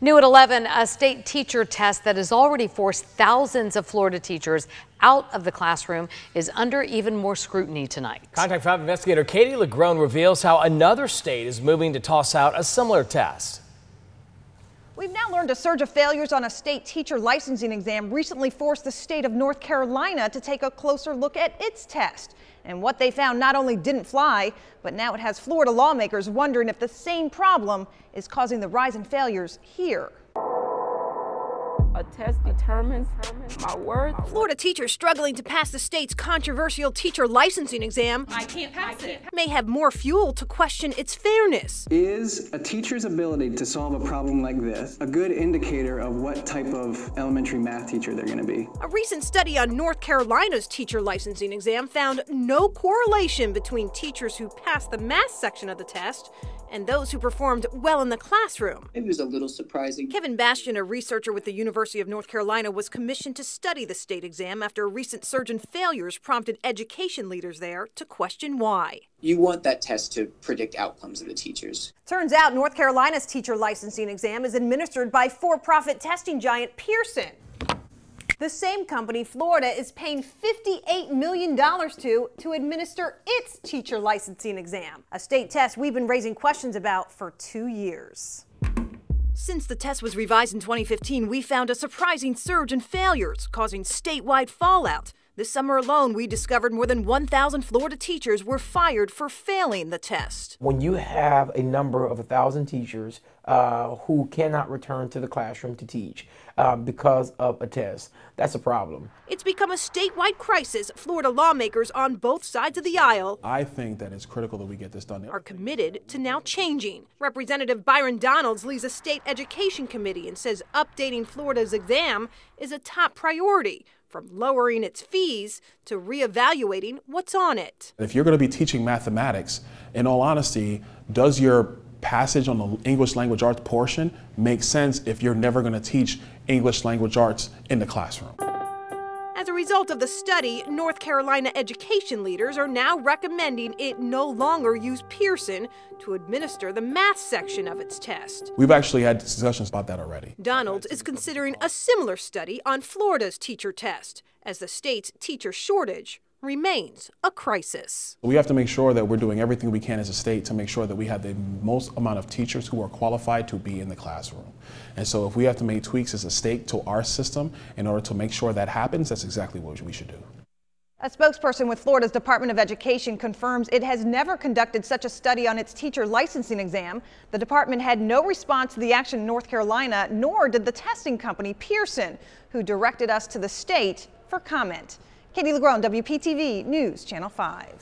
New at 11, a state teacher test that has already forced thousands of Florida teachers out of the classroom is under even more scrutiny tonight. Contact 5 investigator Katie Legrone reveals how another state is moving to toss out a similar test. We've now learned a surge of failures on a state teacher licensing exam recently forced the state of North Carolina to take a closer look at its test. And what they found not only didn't fly, but now it has Florida lawmakers wondering if the same problem is causing the rise in failures here. A test determines my worth. Florida teachers struggling to pass the state's controversial teacher licensing exam I can't pass it. may have more fuel to question its fairness. Is a teacher's ability to solve a problem like this a good indicator of what type of elementary math teacher they're going to be? A recent study on North Carolina's teacher licensing exam found no correlation between teachers who passed the math section of the test and those who performed well in the classroom. It was a little surprising. Kevin Bastian, a researcher with the University of North Carolina, was commissioned to study the state exam after a recent surge in failures prompted education leaders there to question why. You want that test to predict outcomes of the teachers. Turns out North Carolina's teacher licensing exam is administered by for-profit testing giant Pearson. The same company Florida is paying $58 million to administer its teacher licensing exam, a state test we've been raising questions about for 2 years. Since the test was revised in 2015, we found a surprising surge in failures, causing statewide fallout. This summer alone, we discovered more than 1,000 Florida teachers were fired for failing the test. When you have a number of 1,000 teachers who cannot return to the classroom to teach because of a test, that's a problem. It's become a statewide crisis. Florida lawmakers on both sides of the aisle, I think that it's critical that we get this done, are committed to now changing. Representative Byron Donalds leads a state education committee and says updating Florida's exam is a top priority, from lowering its fees to reevaluating what's on it. If you're going to be teaching mathematics, in all honesty, does your passage on the English language arts portion make sense if you're never going to teach English language arts in the classroom? As a result of the study, North Carolina education leaders are now recommending it no longer use Pearson to administer the math section of its test. We've actually had discussions about that already. Donalds is considering a similar study on Florida's teacher test, as the state's teacher shortage remains a crisis. We have to make sure that we're doing everything we can as a state to make sure that we have the most amount of teachers who are qualified to be in the classroom. And so if we have to make tweaks as a state to our system in order to make sure that happens, that's exactly what we should do. A spokesperson with Florida's Department of Education confirms it has never conducted such a study on its teacher licensing exam. The department had no response to the action in North Carolina, nor did the testing company Pearson, who directed us to the state for comment. Katie Legrone, WPTV News, Channel 5.